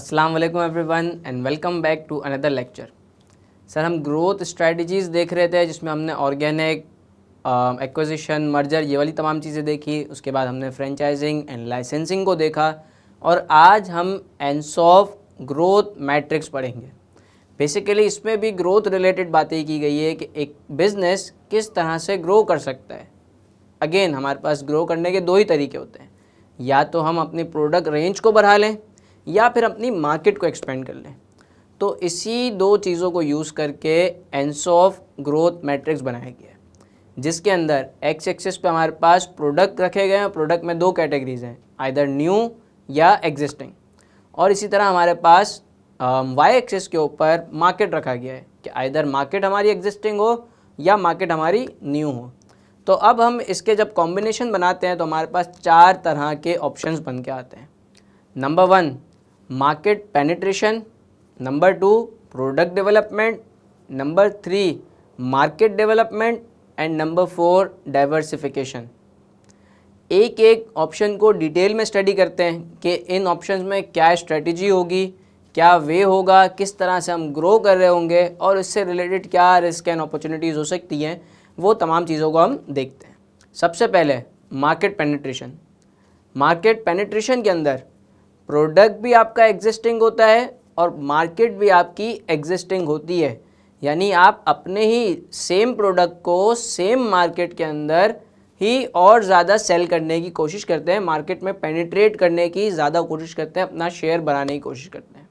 अस्सलाम वालेकुम everyone and welcome back to another lecture. Sir हम ग्रोथ स्ट्रेटजीज़ देख रहे थे जिसमें हमने ऑर्गेनिक एक्विजिशन मर्जर ये वाली तमाम चीज़ें देखी। उसके बाद हमने फ्रेंचाइजिंग एंड लाइसेंसिंग को देखा और आज हम एनसॉफ ग्रोथ मैट्रिक्स पढ़ेंगे। बेसिकली इसमें भी ग्रोथ रिलेटेड बातें की गई है कि एक बिज़नेस किस तरह से ग्रो कर सकता है। अगेन हमारे पास ग्रो करने के दो ही तरीके होते हैं, या तो हम अपनी प्रोडक्ट रेंज को बढ़ा लें या फिर अपनी मार्केट को एक्सपेंड कर लें। तो इसी दो चीज़ों को यूज़ करके एनसॉफ ग्रोथ मैट्रिक्स बनाया गया है, जिसके अंदर एक्स एक्सिस पे हमारे पास प्रोडक्ट रखे गए हैं। प्रोडक्ट में दो कैटेगरीज हैं, आइदर न्यू या एग्जिस्टिंग। और इसी तरह हमारे पास वाई एक्सिस के ऊपर मार्केट रखा गया है कि आइदर मार्केट हमारी एग्जिस्टिंग हो या मार्केट हमारी न्यू हो। तो अब हम इसके जब कॉम्बिनेशन बनाते हैं तो हमारे पास चार तरह के ऑप्शंस बन के आते हैं। Number 1 market penetration, number 2 product development, number 3 market development and number 4 diversification. एक एक ऑप्शन को डिटेल में स्टडी करते हैं कि इन ऑप्शंस में क्या स्ट्रेटजी होगी, क्या वे होगा, किस तरह से हम ग्रो कर रहे होंगे और इससे रिलेटेड क्या रिस्क एंड अपॉर्चुनिटीज़ हो सकती हैं, वो तमाम चीज़ों को हम देखते हैं। सबसे पहले मार्केट पेनिट्रेशन। मार्केट पेनिट्रेशन के अंदर प्रोडक्ट भी आपका एग्जिस्टिंग होता है और मार्केट भी आपकी एग्जिस्टिंग होती है, यानी आप अपने ही सेम प्रोडक्ट को सेम मार्केट के अंदर ही और ज़्यादा सेल करने की कोशिश करते हैं, मार्केट में पेनिट्रेट करने की ज़्यादा कोशिश करते हैं, अपना शेयर बढ़ाने की कोशिश करते हैं।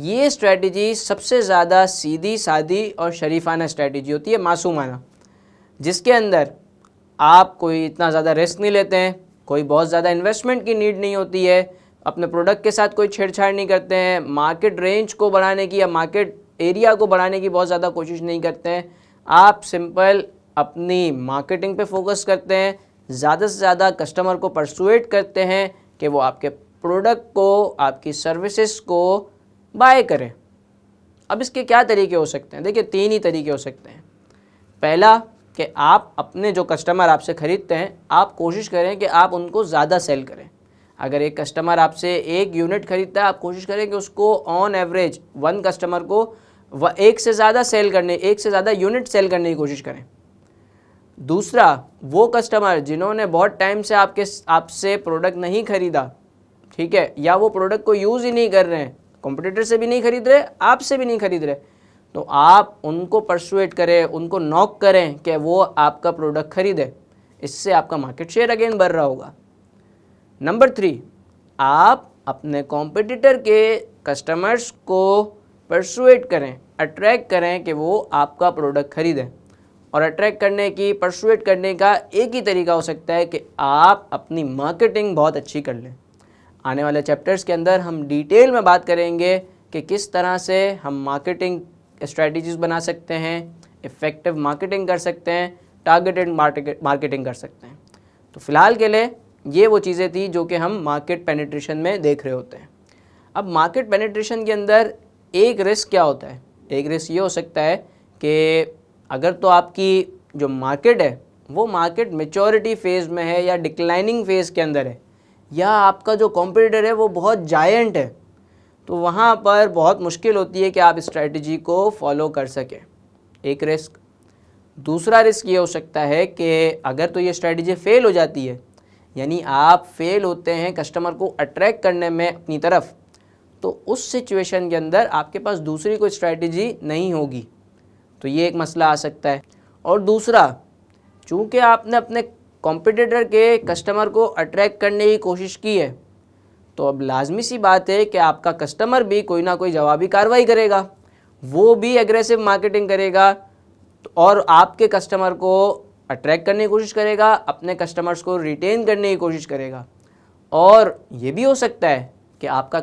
ये स्ट्रेटजी सबसे ज़्यादा सीधी सादी और शरीफाना स्ट्रेटजी होती है, मासूमाना, जिसके अंदर आप कोई इतना ज़्यादा रिस्क नहीं लेते हैं, कोई बहुत ज़्यादा इन्वेस्टमेंट की नीड नहीं होती है, अपने प्रोडक्ट के साथ कोई छेड़छाड़ नहीं करते हैं, मार्केट रेंज को बढ़ाने की या मार्केट एरिया को बढ़ाने की बहुत ज़्यादा कोशिश नहीं करते हैं। आप सिंपल अपनी मार्केटिंग पे फोकस करते हैं, ज़्यादा से ज़्यादा कस्टमर को परसुएट करते हैं कि वो आपके प्रोडक्ट को, आपकी सर्विसेज को बाय करें। अब इसके क्या तरीके हो सकते हैं? देखिए, 3 ही तरीके हो सकते हैं। पहला कि आप अपने जो कस्टमर आपसे ख़रीदते हैं, आप कोशिश करें कि आप उनको ज़्यादा सेल करें। अगर एक कस्टमर आपसे 1 यूनिट ख़रीदता है, आप कोशिश करें कि उसको ऑन एवरेज 1 कस्टमर को 1 से ज़्यादा यूनिट सेल करने की कोशिश करें। दूसरा, वो कस्टमर जिन्होंने बहुत टाइम से आपसे प्रोडक्ट नहीं ख़रीदा, ठीक है, या वो प्रोडक्ट को यूज़ ही नहीं कर रहे हैं, कॉम्पिटिटर से भी नहीं खरीद रहे, आपसे भी नहीं खरीद रहे, तो आप उनको परसुएट करें, उनको नॉक करें कि वो आपका प्रोडक्ट ख़रीदे। इससे आपका मार्केट शेयर अगेन बढ़ रहा होगा। नंबर 3, आप अपने कॉम्पिटिटर के कस्टमर्स को परसुएट करें, अट्रैक्ट करें कि वो आपका प्रोडक्ट ख़रीदें। और अट्रैक्ट करने की, परसुएट करने का एक ही तरीका हो सकता है कि आप अपनी मार्केटिंग बहुत अच्छी कर लें। आने वाले चैप्टर्स के अंदर हम डिटेल में बात करेंगे कि किस तरह से हम मार्केटिंग स्ट्रेटजीज़ बना सकते हैं, इफ़ेक्टिव मार्केटिंग कर सकते हैं, टारगेटेड मार्केटिंग कर सकते हैं। तो फ़िलहाल के लिए ये वो चीज़ें थी जो कि हम मार्केट पेनिट्रेशन में देख रहे होते हैं। अब मार्केट पेनिट्रेशन के अंदर एक रिस्क क्या होता है? एक रिस्क ये हो सकता है कि अगर तो आपकी जो मार्केट है वो मार्केट मैच्योरिटी फेज़ में है या डिक्लाइनिंग फेज़ के अंदर है, या आपका जो कॉम्पिटिटर है वो बहुत जायंट है, तो वहाँ पर बहुत मुश्किल होती है कि आप स्ट्रेटजी को फॉलो कर सकें। एक रिस्क। दूसरा रिस्क ये हो सकता है कि अगर तो ये स्ट्रेटजी फ़ेल हो जाती है, यानी आप फेल होते हैं कस्टमर को अट्रैक्ट करने में अपनी तरफ, तो उस सिचुएशन के अंदर आपके पास दूसरी कोई स्ट्रेटजी नहीं होगी, तो ये एक मसला आ सकता है। और दूसरा, चूँकि आपने अपने कॉम्पिटिटर के कस्टमर को अट्रैक्ट करने की कोशिश की है, तो अब लाजमी सी बात है कि आपका कस्टमर भी कोई ना कोई जवाबी कार्रवाई करेगा, वो भी एग्रेसिव मार्केटिंग करेगा और आपके कस्टमर को अट्रैक्ट करने की कोशिश करेगा, अपने कस्टमर्स को रिटेन करने की कोशिश करेगा। और ये भी हो सकता है कि आपका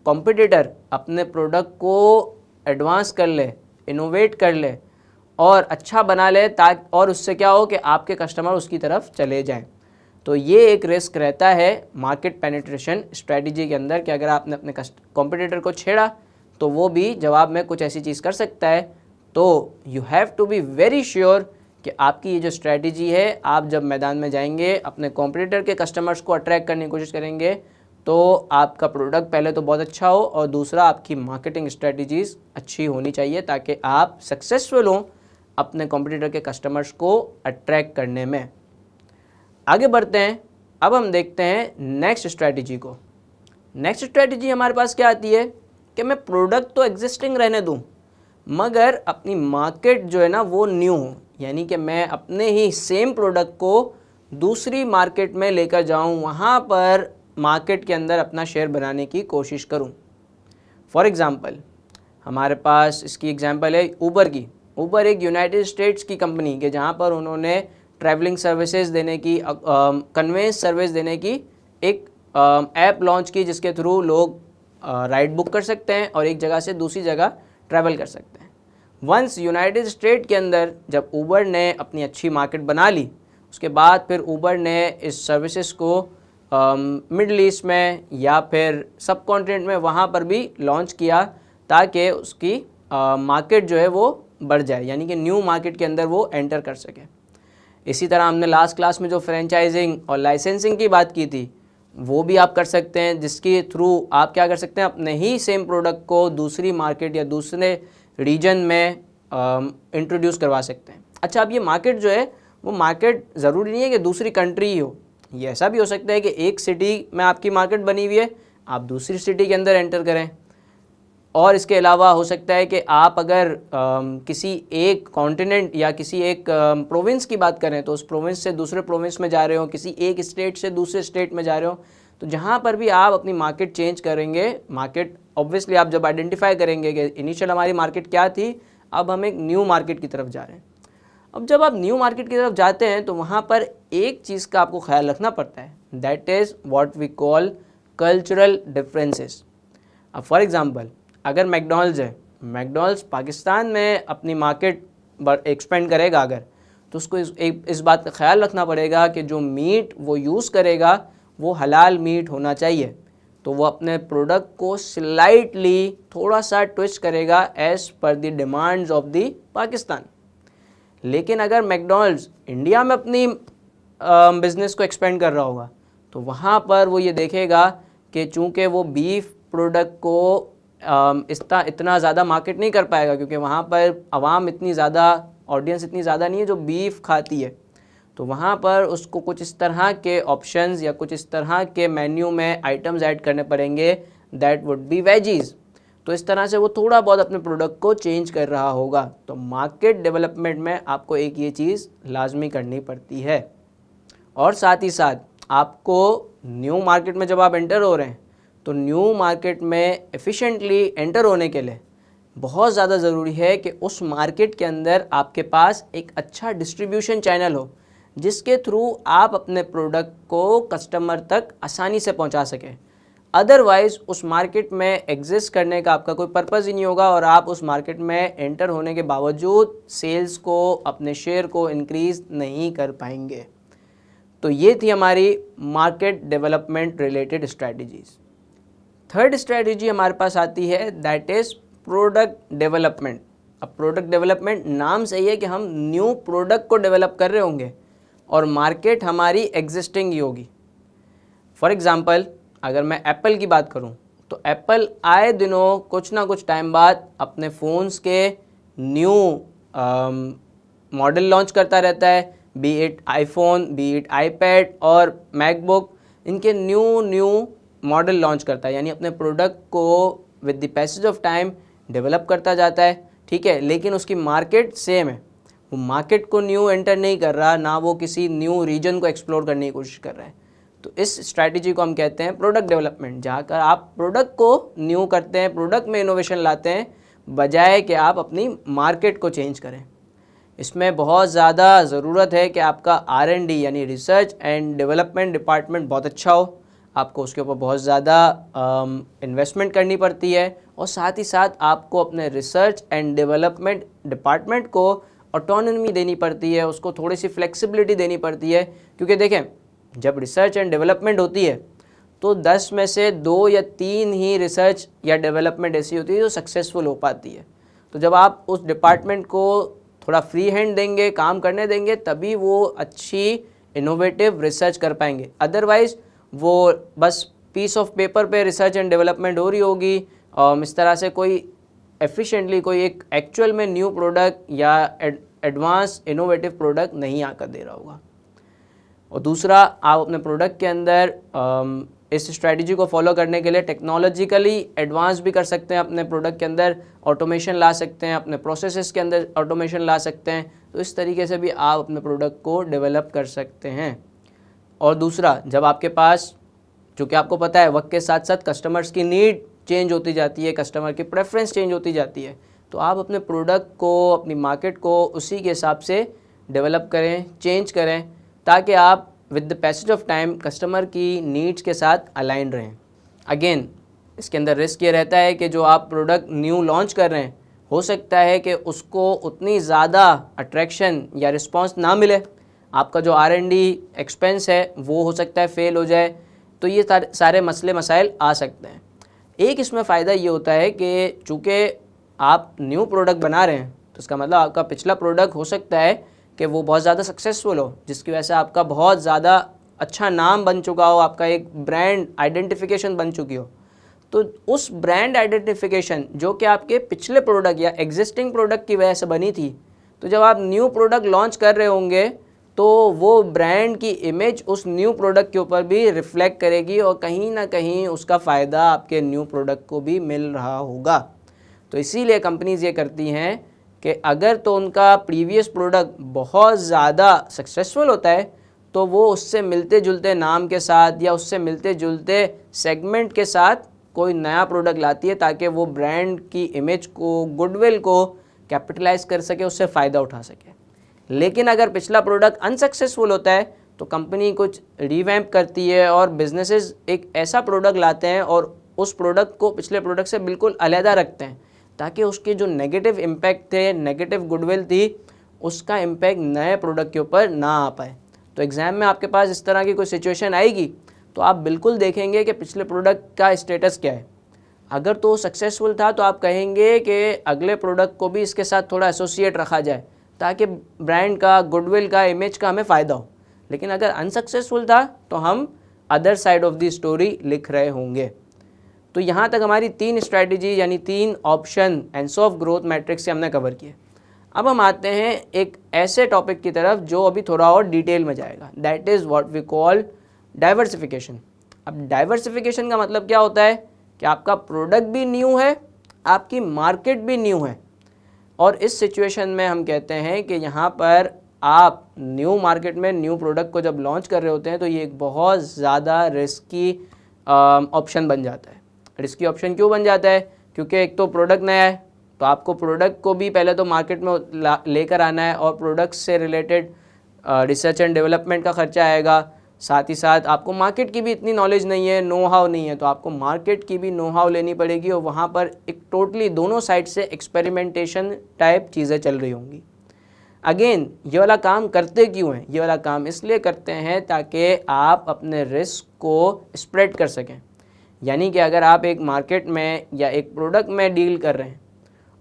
कॉम्पिटिटर अपने प्रोडक्ट को एडवांस कर ले, इनोवेट कर ले और अच्छा बना ले, ताकि और उससे क्या हो कि आपके कस्टमर उसकी तरफ चले जाएं। तो ये एक रिस्क रहता है मार्केट पेनिट्रेशन स्ट्रेटजी के अंदर कि अगर आपने अपने कॉम्पिटिटर को छेड़ा तो वो भी जवाब में कुछ ऐसी चीज़ कर सकता है। तो you have to be very sure कि आपकी ये जो स्ट्रेटजी है, आप जब मैदान में जाएंगे अपने कॉम्पिटिटर के कस्टमर्स को अट्रैक्ट करने की कोशिश करेंगे, तो आपका प्रोडक्ट पहले तो बहुत अच्छा हो और दूसरा आपकी मार्केटिंग स्ट्रेटजीज़ अच्छी होनी चाहिए ताकि आप सक्सेसफुल हों अपने कॉम्पिटिटर के कस्टमर्स को अट्रैक्ट करने में। आगे बढ़ते हैं, अब हम देखते हैं नेक्स्ट स्ट्रेटजी को। नेक्स्ट स्ट्रेटजी हमारे पास क्या आती है कि मैं प्रोडक्ट तो एग्जिस्टिंग रहने दूं मगर अपनी मार्केट जो है ना वो न्यू हो, यानी कि मैं अपने ही सेम प्रोडक्ट को दूसरी मार्केट में लेकर जाऊं, वहाँ पर मार्केट के अंदर अपना शेयर बनाने की कोशिश करूं। फॉर एग्ज़ाम्पल हमारे पास इसकी एग्जांपल है ऊबर की। ऊबर एक यूनाइटेड स्टेट्स की कंपनी के जहाँ पर उन्होंने ट्रैवलिंग सर्विसेज देने की, कन्वेंस सर्विस देने की एक ऐप लॉन्च की जिसके थ्रू लोग राइड बुक कर सकते हैं और एक जगह से दूसरी जगह ट्रैवल कर सकते हैं। वंस यूनाइटेड स्टेट के अंदर जब ऊबर ने अपनी अच्छी मार्केट बना ली, उसके बाद फिर ऊबर ने इस सर्विसेज को मिडल ईस्ट में या फिर सब कॉन्टिनेंट में वहाँ पर भी लॉन्च किया ताकि उसकी मार्केट जो है वो बढ़ जाए, यानी कि न्यू मार्केट के अंदर वो एंटर कर सके। इसी तरह हमने लास्ट क्लास में जो फ्रेंचाइजिंग और लाइसेंसिंग की बात की थी वो भी आप कर सकते हैं, जिसके थ्रू आप क्या कर सकते हैं, अपने ही सेम प्रोडक्ट को दूसरी मार्केट या दूसरे रीजन में इंट्रोड्यूस करवा सकते हैं। अच्छा, अब ये मार्केट जो है वो मार्केट ज़रूरी नहीं है कि दूसरी कंट्री ही हो, ये ऐसा भी हो सकता है कि एक सिटी में आपकी मार्केट बनी हुई है, आप दूसरी सिटी के अंदर एंटर करें। और इसके अलावा हो सकता है कि आप अगर किसी एक कॉन्टिनेंट या किसी एक प्रोविंस की बात करें तो उस प्रोविंस से दूसरे प्रोविंस में जा रहे हो, किसी एक स्टेट से दूसरे स्टेट में जा रहे हो, तो जहाँ पर भी आप अपनी मार्केट चेंज करेंगे, मार्केट ऑब्वियसली आप जब आइडेंटिफाई करेंगे कि इनिशियल हमारी मार्केट क्या थी, अब हम एक न्यू मार्केट की तरफ जा रहे हैं। अब जब आप न्यू मार्केट की तरफ जाते हैं तो वहाँ पर एक चीज़ का आपको ख्याल रखना पड़ता है, that is what we call cultural differences. अब फॉर एग्जांपल अगर मैकडॉनल्ड्स है, मैकडॉनल्ड्स पाकिस्तान में अपनी मार्केट एक्सपेंड करेगा अगर, तो उसको इस बात का ख्याल रखना पड़ेगा कि जो मीट वो यूज़ करेगा वो हलाल मीट होना चाहिए। तो वो अपने प्रोडक्ट को स्लाइटली थोड़ा सा ट्विस्ट करेगा as per the demands of the Pakistan. लेकिन अगर मैकडॉनल्ड्स इंडिया में अपनी बिज़नेस को एक्सपेंड कर रहा होगा तो वहाँ पर वो ये देखेगा कि चूँकि वो बीफ प्रोडक्ट को इतना ज़्यादा मार्केट नहीं कर पाएगा क्योंकि वहाँ पर आवाम इतनी ज़्यादा, ऑडियंस इतनी ज़्यादा नहीं है जो बीफ खाती है, तो वहाँ पर उसको कुछ इस तरह के ऑप्शंस या कुछ इस तरह के मेन्यू में आइटम्स ऐड करने पड़ेंगे दैट वुड बी वेजीज़। तो इस तरह से वो थोड़ा बहुत अपने प्रोडक्ट को चेंज कर रहा होगा। तो मार्केट डेवलपमेंट में आपको एक ये चीज़ लाजमी करनी पड़ती है। और साथ ही साथ आपको न्यू मार्केट में जब आप एंटर हो रहे हैं तो न्यू मार्केट में एफिशिएंटली एंटर होने के लिए बहुत ज़्यादा ज़रूरी है कि उस मार्केट के अंदर आपके पास एक अच्छा डिस्ट्रीब्यूशन चैनल हो जिसके थ्रू आप अपने प्रोडक्ट को कस्टमर तक आसानी से पहुंचा सकें। अदरवाइज़ उस मार्केट में एग्जिस्ट करने का आपका कोई पर्पज़ ही नहीं होगा और आप उस मार्केट में एंटर होने के बावजूद सेल्स को, अपने शेयर को इंक्रीज़ नहीं कर पाएंगे। तो ये थी हमारी market development related strategies. Third strategy हमारे पास आती है दैट इज़ प्रोडक्ट डेवलपमेंट। अब प्रोडक्ट डेवलपमेंट नाम से ही है कि हम न्यू प्रोडक्ट को डेवलप कर रहे होंगे और मार्केट हमारी एग्जिस्टिंग ही होगी। फॉर एग्ज़ाम्पल अगर मैं एप्पल की बात करूं तो एप्पल आए दिनों कुछ ना कुछ टाइम बाद अपने फ़ोन्स के न्यू मॉडल लॉन्च करता रहता है, B it iPhone, B it iPad और मैकबुक, इनके न्यू मॉडल लॉन्च करता है, यानी अपने प्रोडक्ट को with the passage of time develop करता जाता है। ठीक है, लेकिन उसकी मार्केट सेम है, वो मार्केट को न्यू एंटर नहीं कर रहा, ना वो किसी न्यू रीजन को एक्सप्लोर करने की कोशिश कर रहा है। तो इस स्ट्रैटेजी को हम कहते हैं प्रोडक्ट डेवलपमेंट, जहाँ कर आप प्रोडक्ट को न्यू करते हैं, प्रोडक्ट में इनोवेशन लाते हैं, बजाय कि आप अपनी मार्केट को चेंज करें। इसमें बहुत ज़्यादा ज़रूरत है कि आपका R&D यानी रिसर्च एंड डेवलपमेंट डिपार्टमेंट बहुत अच्छा हो, आपको उसके ऊपर बहुत ज़्यादा इन्वेस्टमेंट करनी पड़ती है और साथ ही साथ आपको अपने रिसर्च एंड डेवलपमेंट डिपार्टमेंट को ऑटोनॉमी देनी पड़ती है, उसको थोड़ी सी फ्लेक्सिबिलिटी देनी पड़ती है। क्योंकि देखें, जब रिसर्च एंड डेवलपमेंट होती है तो 10 में से 2 या 3 ही रिसर्च या डेवलपमेंट ऐसी होती है जो सक्सेसफुल हो पाती है। तो जब आप उस डिपार्टमेंट को थोड़ा फ्री हैंड देंगे, काम करने देंगे, तभी वो अच्छी इनोवेटिव रिसर्च कर पाएंगे। अदरवाइज़ वो बस पीस ऑफ पेपर पे रिसर्च एंड डेवलपमेंट हो रही होगी, इस तरह से कोई एफिशिएंटली कोई एक एक्चुअल में न्यू प्रोडक्ट या एडवांस इनोवेटिव प्रोडक्ट नहीं आकर दे रहा होगा। और दूसरा, आप अपने प्रोडक्ट के अंदर इस स्ट्रैटेजी को फॉलो करने के लिए टेक्नोलॉजिकली एडवांस भी कर सकते हैं, अपने प्रोडक्ट के अंदर ऑटोमेशन ला सकते हैं, अपने प्रोसेसेस के अंदर ऑटोमेशन ला सकते हैं। तो इस तरीके से भी आप अपने प्रोडक्ट को डेवलप कर सकते हैं। और दूसरा, जब आपके पास, चूँकि आपको पता है वक्त के साथ साथ कस्टमर्स की नीड चेंज होती जाती है, कस्टमर की प्रेफरेंस चेंज होती जाती है, तो आप अपने प्रोडक्ट को, अपनी मार्केट को उसी के हिसाब से डेवलप करें, चेंज करें, ताकि आप with the passage of time customer की नीड्स के साथ अलाइन रहें। अगेन, इसके अंदर रिस्क ये रहता है कि जो आप प्रोडक्ट न्यू लॉन्च कर रहे हैं, हो सकता है कि उसको उतनी ज़्यादा अट्रैक्शन या रिस्पांस ना मिले, आपका जो R&D एक्सपेंस है वो हो सकता है फेल हो जाए। तो ये सारे मसले मसाइल आ सकते हैं। एक इसमें फ़ायदा ये होता है कि चूँकि आप न्यू प्रोडक्ट बना रहे हैं, तो इसका मतलब आपका पिछला प्रोडक्ट हो सकता है कि वो बहुत ज़्यादा सक्सेसफुल हो, जिसकी वजह से आपका बहुत ज़्यादा अच्छा नाम बन चुका हो, आपका एक ब्रांड आइडेंटिफिकेशन बन चुकी हो। तो उस ब्रांड आइडेंटिफिकेशन जो कि आपके पिछले प्रोडक्ट या एग्जिस्टिंग प्रोडक्ट की वजह से बनी थी, तो जब आप न्यू प्रोडक्ट लॉन्च कर रहे होंगे तो वो ब्रांड की इमेज उस न्यू प्रोडक्ट के ऊपर भी रिफ्लेक्ट करेगी और कहीं ना कहीं उसका फ़ायदा आपके न्यू प्रोडक्ट को भी मिल रहा होगा। तो इसीलिए कंपनीज़ ये करती हैं कि अगर तो उनका प्रीवियस प्रोडक्ट बहुत ज़्यादा सक्सेसफुल होता है, तो वो उससे मिलते जुलते नाम के साथ या उससे मिलते जुलते सेगमेंट के साथ कोई नया प्रोडक्ट लाती है, ताकि वो ब्रांड की इमेज को, गुडविल को कैपिटलाइज कर सके, उससे फ़ायदा उठा सके। लेकिन अगर पिछला प्रोडक्ट अनसक्सेसफुल होता है तो कंपनी कुछ रिवैम्प करती है और बिजनेसेस एक ऐसा प्रोडक्ट लाते हैं और उस प्रोडक्ट को पिछले प्रोडक्ट से बिल्कुल अलहदा रखते हैं, ताकि उसके जो नेगेटिव इम्पैक्ट थे, नेगेटिव गुडविल थी, उसका इम्पैक्ट नए प्रोडक्ट के ऊपर ना आ पाए। तो एग्ज़ाम में आपके पास इस तरह की कोई सिचुएशन आएगी तो आप बिल्कुल देखेंगे कि पिछले प्रोडक्ट का स्टेटस क्या है। अगर तो सक्सेसफुल था तो आप कहेंगे कि अगले प्रोडक्ट को भी इसके साथ थोड़ा एसोसिएट रखा जाए, ताकि ब्रांड का, गुडविल का, इमेज का हमें फ़ायदा हो। लेकिन अगर अनसक्सेसफुल था तो हम other side of the story लिख रहे होंगे। तो यहाँ तक हमारी 3 स्ट्रैटेजी यानी 3 ऑप्शन एंसॉफ ग्रोथ मैट्रिक्स से हमने कवर किए। अब हम आते हैं एक ऐसे टॉपिक की तरफ जो अभी थोड़ा और डिटेल में जाएगा, that is what we call diversification. अब डाइवर्सिफिकेशन का मतलब क्या होता है कि आपका प्रोडक्ट भी न्यू है, आपकी मार्केट भी न्यू है, और इस सिचुएशन में हम कहते हैं कि यहाँ पर आप न्यू मार्केट में न्यू प्रोडक्ट को जब लॉन्च कर रहे होते हैं तो ये एक बहुत ज़्यादा रिस्की ऑप्शन बन जाता है। रिस्की ऑप्शन क्यों बन जाता है? क्योंकि एक तो प्रोडक्ट नया है, तो आपको प्रोडक्ट को भी पहले तो मार्केट में लेकर आना है और प्रोडक्ट से रिलेटेड रिसर्च एंड डेवलपमेंट का खर्चा आएगा। साथ ही साथ आपको मार्केट की भी इतनी नॉलेज नहीं है, नो हाउ नहीं है, तो आपको मार्केट की भी नो हाउ लेनी पड़ेगी और वहाँ पर एक टोटली दोनों साइड से एक्सपेरिमेंटेशन टाइप चीज़ें चल रही होंगी। अगेन, ये वाला काम करते क्यों हैं? ये वाला काम इसलिए करते हैं ताकि आप अपने रिस्क को स्प्रेड कर सकें। यानी कि अगर आप एक मार्केट में या एक प्रोडक्ट में डील कर रहे हैं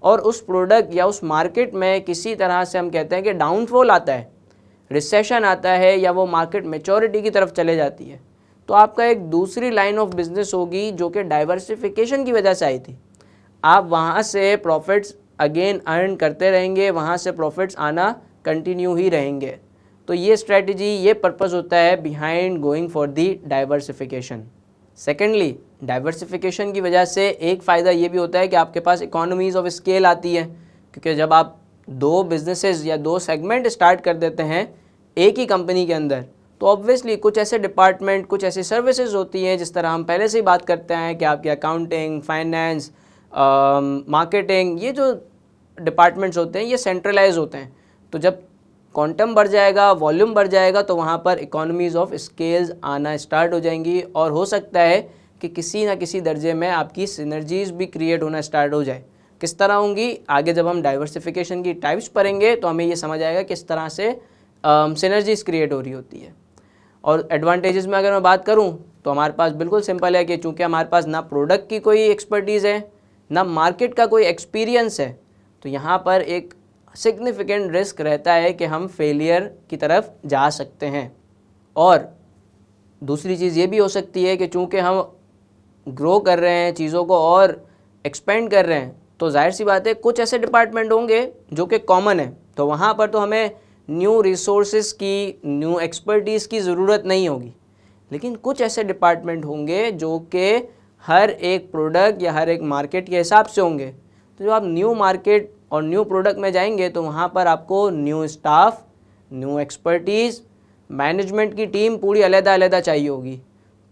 और उस प्रोडक्ट या उस मार्केट में किसी तरह से हम कहते हैं कि डाउनफॉल आता है, रिसेशन आता है, या वो मार्केट मैच्योरिटी की तरफ चले जाती है, तो आपका एक दूसरी लाइन ऑफ बिजनेस होगी जो कि डाइवर्सिफिकेशन की वजह से आई थी। आप वहाँ से प्रॉफिट्स अगेन अर्न करते रहेंगे, वहाँ से प्रॉफिट्स आना कंटिन्यू ही रहेंगे। तो ये स्ट्रेटजी, ये पर्पस होता है behind going for the diversification. Secondly, diversification की वजह से एक फ़ायदा ये भी होता है कि आपके पास इकोनॉमीज़ ऑफ स्केल आती है, क्योंकि जब आप 2 बिजनेसेस या 2 सेगमेंट स्टार्ट कर देते हैं एक ही कंपनी के अंदर, तो ऑब्वियसली कुछ ऐसे डिपार्टमेंट, कुछ ऐसी सर्विसेज होती हैं, जिस तरह हम पहले से ही बात करते हैं कि आपकी अकाउंटिंग, फाइनेंस, मार्केटिंग, ये जो डिपार्टमेंट्स होते हैं ये सेंट्रलाइज होते हैं। तो जब क्वांटम बढ़ जाएगा, वॉल्यूम बढ़ जाएगा, तो वहाँ पर इकोनॉमीज़ ऑफ स्केल्स आना स्टार्ट हो जाएंगी और हो सकता है कि किसी ना किसी दर्जे में आपकी सिनर्जीज़ भी क्रिएट होना स्टार्ट हो जाए। किस तरह होंगी, आगे जब हम डाइवर्सिफिकेशन की टाइप्स पढ़ेंगे तो हमें ये समझ आएगा किस तरह से सिनर्जीज़ क्रिएट हो रही होती है। और एडवांटेजेस में अगर मैं बात करूँ तो हमारे पास बिल्कुल सिंपल है कि चूँकि हमारे पास ना प्रोडक्ट की कोई एक्सपर्टीज़ है, ना मार्केट का कोई एक्सपीरियंस है, तो यहाँ पर एक सिग्निफिकेंट रिस्क रहता है कि हम फेलियर की तरफ जा सकते हैं। और दूसरी चीज़ ये भी हो सकती है कि चूँकि हम ग्रो कर रहे हैं, चीज़ों को और एक्सपेंड कर रहे हैं, तो जाहिर सी बात है कुछ ऐसे डिपार्टमेंट होंगे जो कि कॉमन है, तो वहाँ पर तो हमें न्यू रिसोर्सेज की, न्यू एक्सपर्टीज़ की ज़रूरत नहीं होगी। लेकिन कुछ ऐसे डिपार्टमेंट होंगे जो कि हर एक प्रोडक्ट या हर एक मार्केट के हिसाब से होंगे। तो जब आप न्यू मार्केट और न्यू प्रोडक्ट में जाएंगे तो वहाँ पर आपको new staff, new expertise, management की टीम पूरी अलग-अलग चाहिए होगी।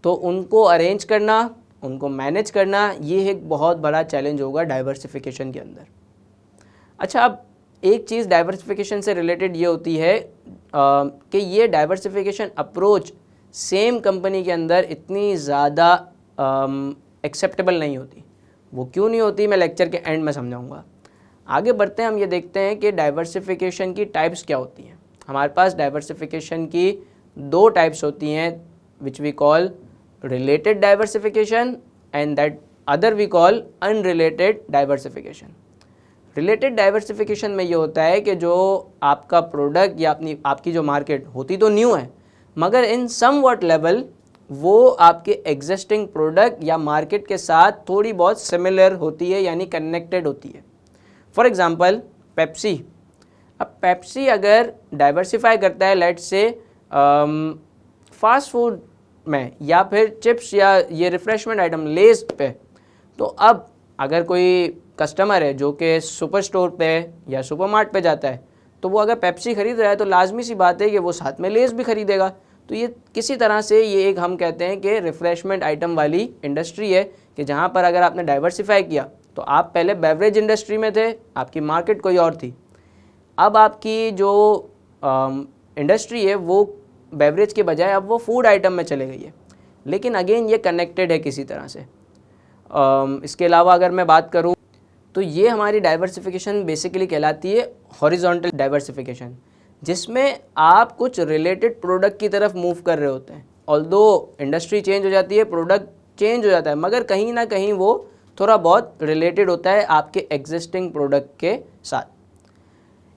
तो उनको अरेंज करना, उनको मैनेज करना, ये एक बहुत बड़ा चैलेंज होगा डाइवर्सिफिकेशन के अंदर। अच्छा, अब एक चीज़ डाइवर्सिफिकेशन से रिलेटेड ये होती है कि ये डाइवर्सिफिकेशन अप्रोच सेम कंपनी के अंदर इतनी ज़्यादा एक्सेप्टेबल नहीं होती। वो क्यों नहीं होती, मैं लेक्चर के एंड में समझाऊंगा। आगे बढ़ते हैं, हम ये देखते हैं कि डाइवर्सिफिकेशन की टाइप्स क्या होती हैं। हमारे पास डाइवर्सिफिकेशन की दो टाइप्स होती हैं, which we call related diversification and that other we call unrelated diversification. Related diversification में ये होता है कि जो आपका प्रोडक्ट या आपकी जो मार्केट होती तो न्यू है, मगर इन सम व्हाट लेवल वो आपके एग्जिस्टिंग प्रोडक्ट या मार्केट के साथ थोड़ी बहुत सिमिलर होती है, यानी कनेक्टेड होती है। For example Pepsi. अब पेप्सी अगर डाइवर्सिफाई करता है लेट्स से फास्ट फूड में या फिर चिप्स या ये रिफ्रेशमेंट आइटम लेज पे, तो अब अगर कोई कस्टमर है जो कि सुपर स्टोर पे या सुपरमार्ट पे जाता है, तो वो अगर पेप्सी खरीद रहा है तो लाजमी सी बात है कि वो साथ में लेज भी खरीदेगा। तो ये किसी तरह से ये एक हम कहते हैं कि रिफ्रेशमेंट आइटम वाली इंडस्ट्री है, कि जहाँ पर अगर आपने डाइवर्सिफाई किया तो आप पहले बेवरेज इंडस्ट्री में थे, आपकी मार्केट कोई और थी, अब आपकी जो इंडस्ट्री है वो बेवरेज के बजाय अब वो फूड आइटम में चले गई है। लेकिन अगेन ये कनेक्टेड है किसी तरह से। इसके अलावा अगर मैं बात करूँ तो ये हमारी डाइवर्सिफिकेशन बेसिकली कहलाती है हॉरिजॉन्टल डाइवर्सिफिकेशन, जिसमें आप कुछ रिलेटेड प्रोडक्ट की तरफ मूव कर रहे होते हैं। ऑल्दो इंडस्ट्री चेंज हो जाती है, प्रोडक्ट चेंज हो जाता है, मगर कहीं ना कहीं वो थोड़ा बहुत रिलेटेड होता है आपके एग्जिस्टिंग प्रोडक्ट के साथ।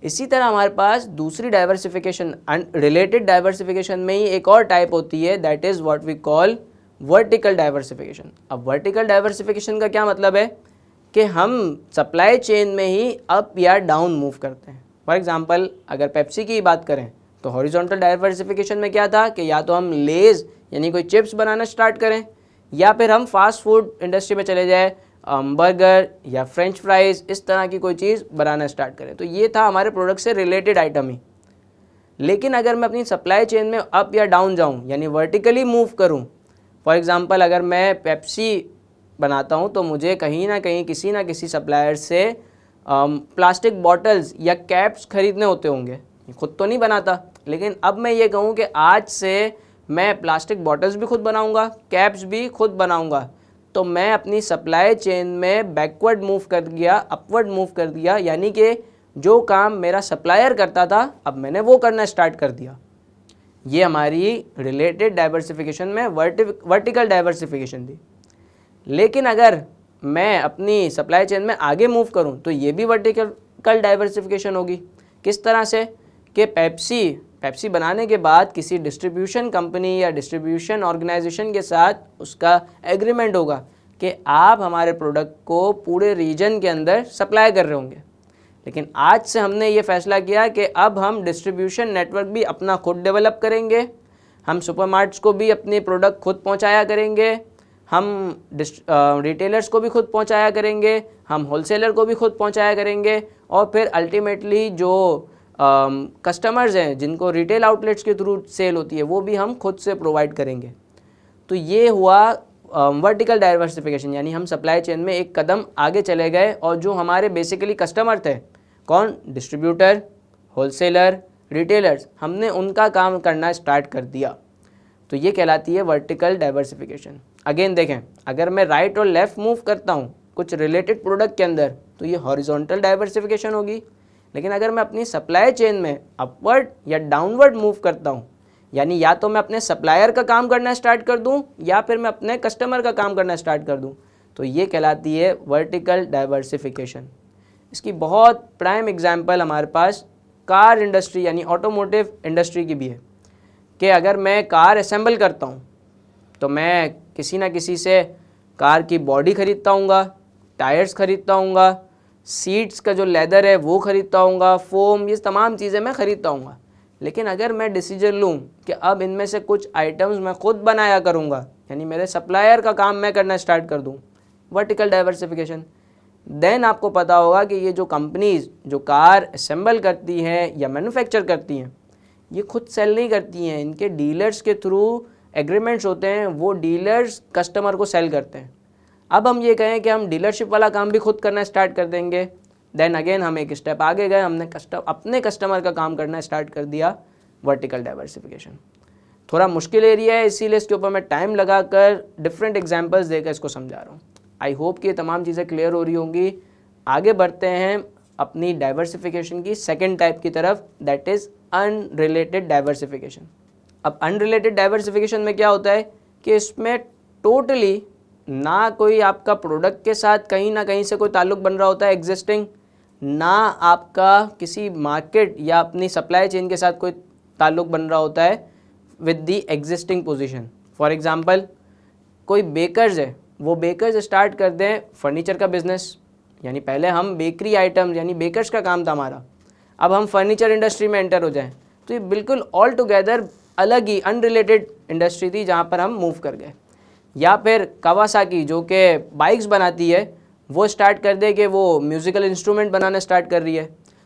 इसी तरह हमारे पास दूसरी डाइवर्सिफिकेशन, रिलेटेड डाइवर्सिफिकेशन में ही एक और टाइप होती है, that is what we call vertical diversification. अब वर्टिकल डाइवर्सिफिकेशन का क्या मतलब है कि हम सप्लाई चेन में ही अप या डाउन मूव करते हैं। फॉर एग्जांपल अगर पेप्सी की बात करें तो हॉरिजॉन्टल डाइवर्सिफिकेशन में क्या था कि या तो हम लेज यानी कोई चिप्स बनाना स्टार्ट करें, या फिर हम फास्ट फूड इंडस्ट्री में चले जाए, बर्गर या फ्रेंच फ्राइज़, इस तरह की कोई चीज़ बनाना स्टार्ट करें। तो ये था हमारे प्रोडक्ट से रिलेटेड आइटम ही। लेकिन अगर मैं अपनी सप्लाई चेन में अप या डाउन जाऊँ, यानी वर्टिकली मूव करूँ, फॉर एग्जांपल अगर मैं पेप्सी बनाता हूँ तो मुझे कहीं ना कहीं किसी ना किसी सप्लायर से प्लास्टिक बॉटल्स या कैप्स खरीदने होते होंगे, खुद तो नहीं बनाता। लेकिन अब मैं ये कहूँ कि आज से मैं प्लास्टिक बॉटल्स भी खुद बनाऊँगा, कैप्स भी खुद बनाऊँगा, तो मैं अपनी सप्लाई चेन में बैकवर्ड मूव कर दिया, अपवर्ड मूव कर दिया, यानी कि जो काम मेरा सप्लायर करता था अब मैंने वो करना स्टार्ट कर दिया। ये हमारी रिलेटेड डाइवर्सिफिकेशन में वर्टिकल डाइवर्सिफिकेशन थी। लेकिन अगर मैं अपनी सप्लाई चेन में आगे मूव करूं तो ये भी वर्टिकल डाइवर्सिफिकेशन होगी। किस तरह से कि पेप्सी बनाने के बाद किसी डिस्ट्रीब्यूशन कंपनी या डिस्ट्रीब्यूशन ऑर्गेनाइजेशन के साथ उसका एग्रीमेंट होगा कि आप हमारे प्रोडक्ट को पूरे रीजन के अंदर सप्लाई कर रहे होंगे। लेकिन आज से हमने ये फैसला किया कि अब हम डिस्ट्रीब्यूशन नेटवर्क भी अपना खुद डेवलप करेंगे, हम सुपरमार्ट्स को भी अपने प्रोडक्ट खुद पहुंचाया करेंगे, हम रिटेलर्स को भी खुद पहुंचाया करेंगे, हम होलसेलर को भी खुद पहुंचाया करेंगे, और फिर अल्टीमेटली जो कस्टमर्स हैं जिनको रिटेल आउटलेट्स के थ्रू सेल होती है वो भी हम खुद से प्रोवाइड करेंगे। तो ये हुआ वर्टिकल डाइवर्सिफिकेशन, यानी हम सप्लाई चेन में एक कदम आगे चले गए, और जो हमारे बेसिकली कस्टमर थे, कौन, डिस्ट्रीब्यूटर, होलसेलर, रिटेलर्स, हमने उनका काम करना स्टार्ट कर दिया। तो ये कहलाती है वर्टिकल डाइवर्सिफिकेशन। अगेन देखें, अगर मैं राइट और लेफ़्ट मूव करता हूँ कुछ रिलेटेड प्रोडक्ट के अंदर तो ये हॉरिजॉन्टल डाइवर्सिफिकेशन होगी। लेकिन अगर मैं अपनी सप्लाई चेन में अपवर्ड या डाउनवर्ड मूव करता हूँ, यानी या तो मैं अपने सप्लायर का काम करना स्टार्ट कर दूँ या फिर मैं अपने कस्टमर का काम करना स्टार्ट कर दूँ, तो ये कहलाती है वर्टिकल डाइवर्सिफिकेशन। इसकी बहुत प्राइम एग्जांपल हमारे पास कार इंडस्ट्री यानी ऑटोमोटिव इंडस्ट्री की भी है, कि अगर मैं कार असेंबल करता हूँ तो मैं किसी ना किसी से कार की बॉडी खरीदता हूँगा, टायर्स खरीदता हूँगा, सीट्स का जो लेदर है वो खरीदता हूँगा, फोम, ये तमाम चीज़ें मैं खरीदता हूँगा। लेकिन अगर मैं डिसीजन लूँ कि अब इनमें से कुछ आइटम्स मैं खुद बनाया करूँगा, यानी मेरे सप्लायर का काम मैं करना स्टार्ट कर दूँ, वर्टिकल डाइवर्सिफिकेशन, देन आपको पता होगा कि ये जो कंपनीज जो कार असेंबल करती हैं या मैन्युफैक्चर करती हैं, ये खुद सेल नहीं करती हैं, इनके डीलर्स के थ्रू एग्रीमेंट्स होते हैं, वो डीलर्स कस्टमर को सेल करते हैं। अब हम ये कहें कि हम डीलरशिप वाला काम भी खुद करना स्टार्ट कर देंगे, देन अगेन हम एक स्टेप आगे गए, हमने अपने कस्टमर का काम करना स्टार्ट कर दिया, वर्टिकल डाइवर्सिफिकेशन। थोड़ा मुश्किल एरिया है, इसीलिए इसके ऊपर मैं टाइम लगाकर डिफरेंट एग्जांपल्स देकर इसको समझा रहा हूँ। आई होप कि ये तमाम चीज़ें क्लियर हो रही होंगी। आगे बढ़ते हैं अपनी डाइवर्सिफिकेशन की सेकेंड टाइप की तरफ, दैट इज़ अनरिलेटेड डाइवर्सिफिकेशन। अब अनरिलेटेड डाइवर्सिफिकेशन में क्या होता है कि इसमें टोटली ना कोई आपका प्रोडक्ट के साथ कहीं ना कहीं से कोई ताल्लुक बन रहा होता है एग्जिस्टिंग, ना आपका किसी मार्केट या अपनी सप्लाई चेन के साथ कोई ताल्लुक बन रहा होता है with the existing position. For example, कोई बेकर्स है, वो बेकर्स स्टार्ट कर दें फर्नीचर का बिजनेस, यानी पहले हम बेकरी आइटम्स यानी बेकर्स का काम था हमारा, अब हम फर्नीचर इंडस्ट्री में एंटर हो जाएं, तो ये बिल्कुल ऑल टुगेदर अलग ही अनरिलेटेड इंडस्ट्री थी जहाँ पर हम मूव कर गए। या फिर कावासाकी जो कि बाइक्स बनाती है, वो स्टार्ट कर दे कि वो म्यूज़िकल इंस्ट्रूमेंट बनाना स्टार्ट कर रही है,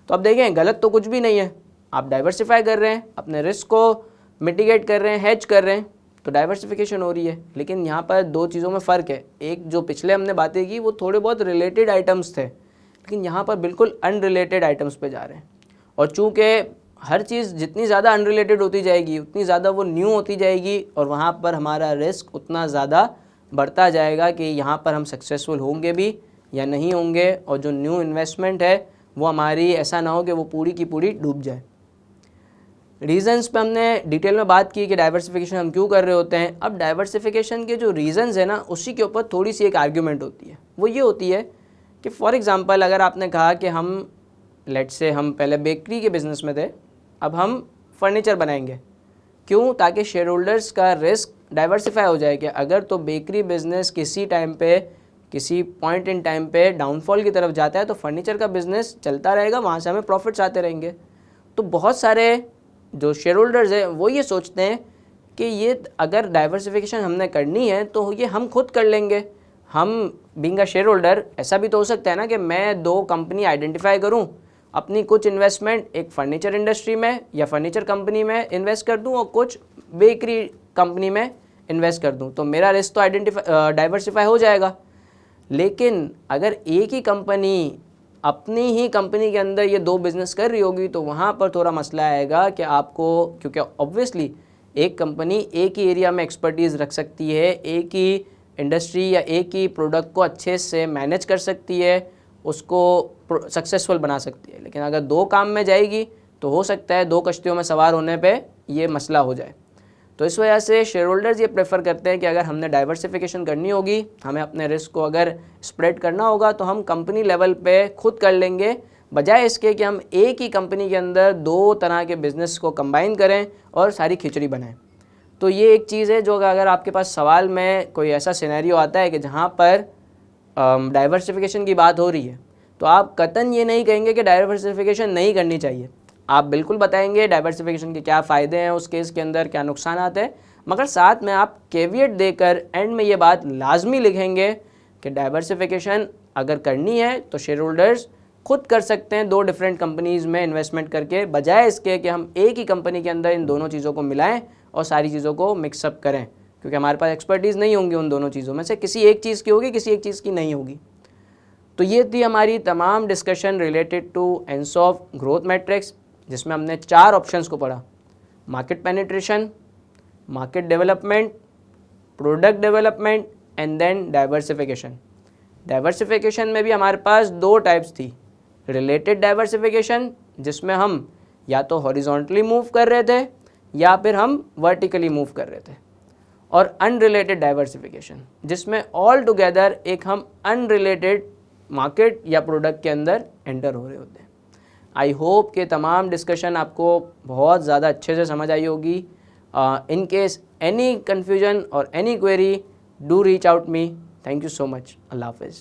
तो अब देखें गलत तो कुछ भी नहीं है, आप डाइवर्सिफाई कर रहे हैं, अपने रिस्क को मिटिगेट कर रहे हैं, हेज कर रहे हैं, तो डाइवर्सिफिकेशन हो रही है। लेकिन यहाँ पर दो चीज़ों में फ़र्क है, एक जो पिछले हमने बातें की वो थोड़े बहुत रिलेटेड आइटम्स थे, लेकिन यहाँ पर बिल्कुल अनरिलेटेड आइटम्स पे जा रहे हैं। और चूँकि हर चीज़ जितनी ज़्यादा अनरिलेटेड होती जाएगी उतनी ज़्यादा वो न्यू होती जाएगी, और वहाँ पर हमारा रिस्क उतना ज़्यादा बढ़ता जाएगा कि यहाँ पर हम सक्सेसफुल होंगे भी या नहीं होंगे, और जो न्यू इन्वेस्टमेंट है वो हमारी ऐसा ना हो कि वो पूरी की पूरी डूब जाए। रीज़न्स पे हमने डिटेल में बात की कि डाइवर्सिफिकेशन हम क्यों कर रहे होते हैं। अब डाइवर्सिफिकेशन के जो रीज़न्स है ना, उसी के ऊपर थोड़ी सी एक आर्ग्यूमेंट होती है। वो ये होती है कि फॉर एग्ज़ाम्पल अगर आपने कहा कि हम लेट्स से हम पहले बेकरी के बिज़नेस में थे, अब हम फर्नीचर बनाएंगे, क्यों? ताकि शेयर होल्डर्स का रिस्क डाइवर्सिफाई हो जाए कि अगर तो बेकरी बिज़नेस किसी टाइम पे किसी पॉइंट इन टाइम पे डाउनफॉल की तरफ जाता है तो फर्नीचर का बिज़नेस चलता रहेगा, वहाँ से हमें प्रॉफिट्स आते रहेंगे। तो बहुत सारे जो शेयर होल्डर्स हैं वो ये सोचते हैं कि ये अगर डाइवर्सिफिकेशन हमने करनी है तो ये हम खुद कर लेंगे। हम बीइंग अ शेयर होल्डर, ऐसा भी तो हो सकता है ना कि मैं दो कंपनी आइडेंटिफाई करूं, अपनी कुछ इन्वेस्टमेंट एक फ़र्नीचर इंडस्ट्री में या फर्नीचर कंपनी में इन्वेस्ट कर दूं और कुछ बेकरी कंपनी में इन्वेस्ट कर दूं, तो मेरा रिस्क तो डाइवर्सिफाई हो जाएगा। लेकिन अगर एक ही कंपनी अपनी ही कंपनी के अंदर ये दो बिज़नेस कर रही होगी तो वहाँ पर थोड़ा मसला आएगा कि आपको, क्योंकि ऑब्वियसली एक कंपनी एक ही एरिया में एक्सपर्टीज़ रख सकती है, एक ही इंडस्ट्री या एक ही प्रोडक्ट को अच्छे से मैनेज कर सकती है, उसको सक्सेसफुल बना सकती है। लेकिन अगर दो काम में जाएगी तो हो सकता है दो कश्तियों में सवार होने पे ये मसला हो जाए। तो इस वजह से शेयर होल्डर्स ये प्रेफर करते हैं कि अगर हमने डाइवर्सिफिकेशन करनी होगी, हमें अपने रिस्क को अगर स्प्रेड करना होगा तो हम कंपनी लेवल पे खुद कर लेंगे, बजाय इसके कि हम एक ही कंपनी के अंदर दो तरह के बिज़नेस को कंबाइन करें और सारी खिचड़ी बनाएं। तो ये एक चीज़ है जो अगर आपके पास सवाल में कोई ऐसा सिनेरियो आता है कि जहाँ पर डाइवर्सिफिकेशन की बात हो रही है, तो आप कतन ये नहीं कहेंगे कि डाइवर्सिफिकेशन नहीं करनी चाहिए। आप बिल्कुल बताएंगे डाइवर्सिफिकेशन के क्या फ़ायदे हैं, उस केस के अंदर क्या नुकसान आते हैं, मगर साथ में आप कैविएट देकर एंड में ये बात लाजमी लिखेंगे कि डाइवर्सिफिकेशन अगर करनी है तो शेयर होल्डर्स खुद कर सकते हैं दो डिफरेंट कंपनीज़ में इन्वेस्टमेंट करके, बजाय इसके कि हम एक ही कंपनी के अंदर इन दोनों चीज़ों को मिलाएं और सारी चीज़ों को मिक्सअप करें, क्योंकि हमारे पास एक्सपर्टीज़ नहीं होंगी उन दोनों चीज़ों में से, किसी एक चीज़ की होगी, किसी एक चीज़ की नहीं होगी। तो ये थी हमारी तमाम discussion related to Ansoff growth matrix, जिसमें हमने 4 ऑप्शंस को पढ़ा: market penetration, market development, product development and then diversification. Diversification में भी हमारे पास 2 टाइप्स थी: रिलेटेड डाइवर्सिफिकेशन, जिसमें हम या तो हॉरिजॉन्टली मूव कर रहे थे या फिर हम वर्टिकली मूव कर रहे थे, और अनरिलेटेड डाइवर्सिफिकेशन, जिसमें ऑल टुगेदर एक हम अनरिलेटेड मार्केट या प्रोडक्ट के अंदर एंटर हो रहे होते हैं। आई होप कि तमाम डिस्कशन आपको बहुत ज़्यादा अच्छे से समझ आई होगी। इन केस एनी कन्फ्यूजन और any query, do reach out me. Thank you so much. अल्लाह हाफिज़।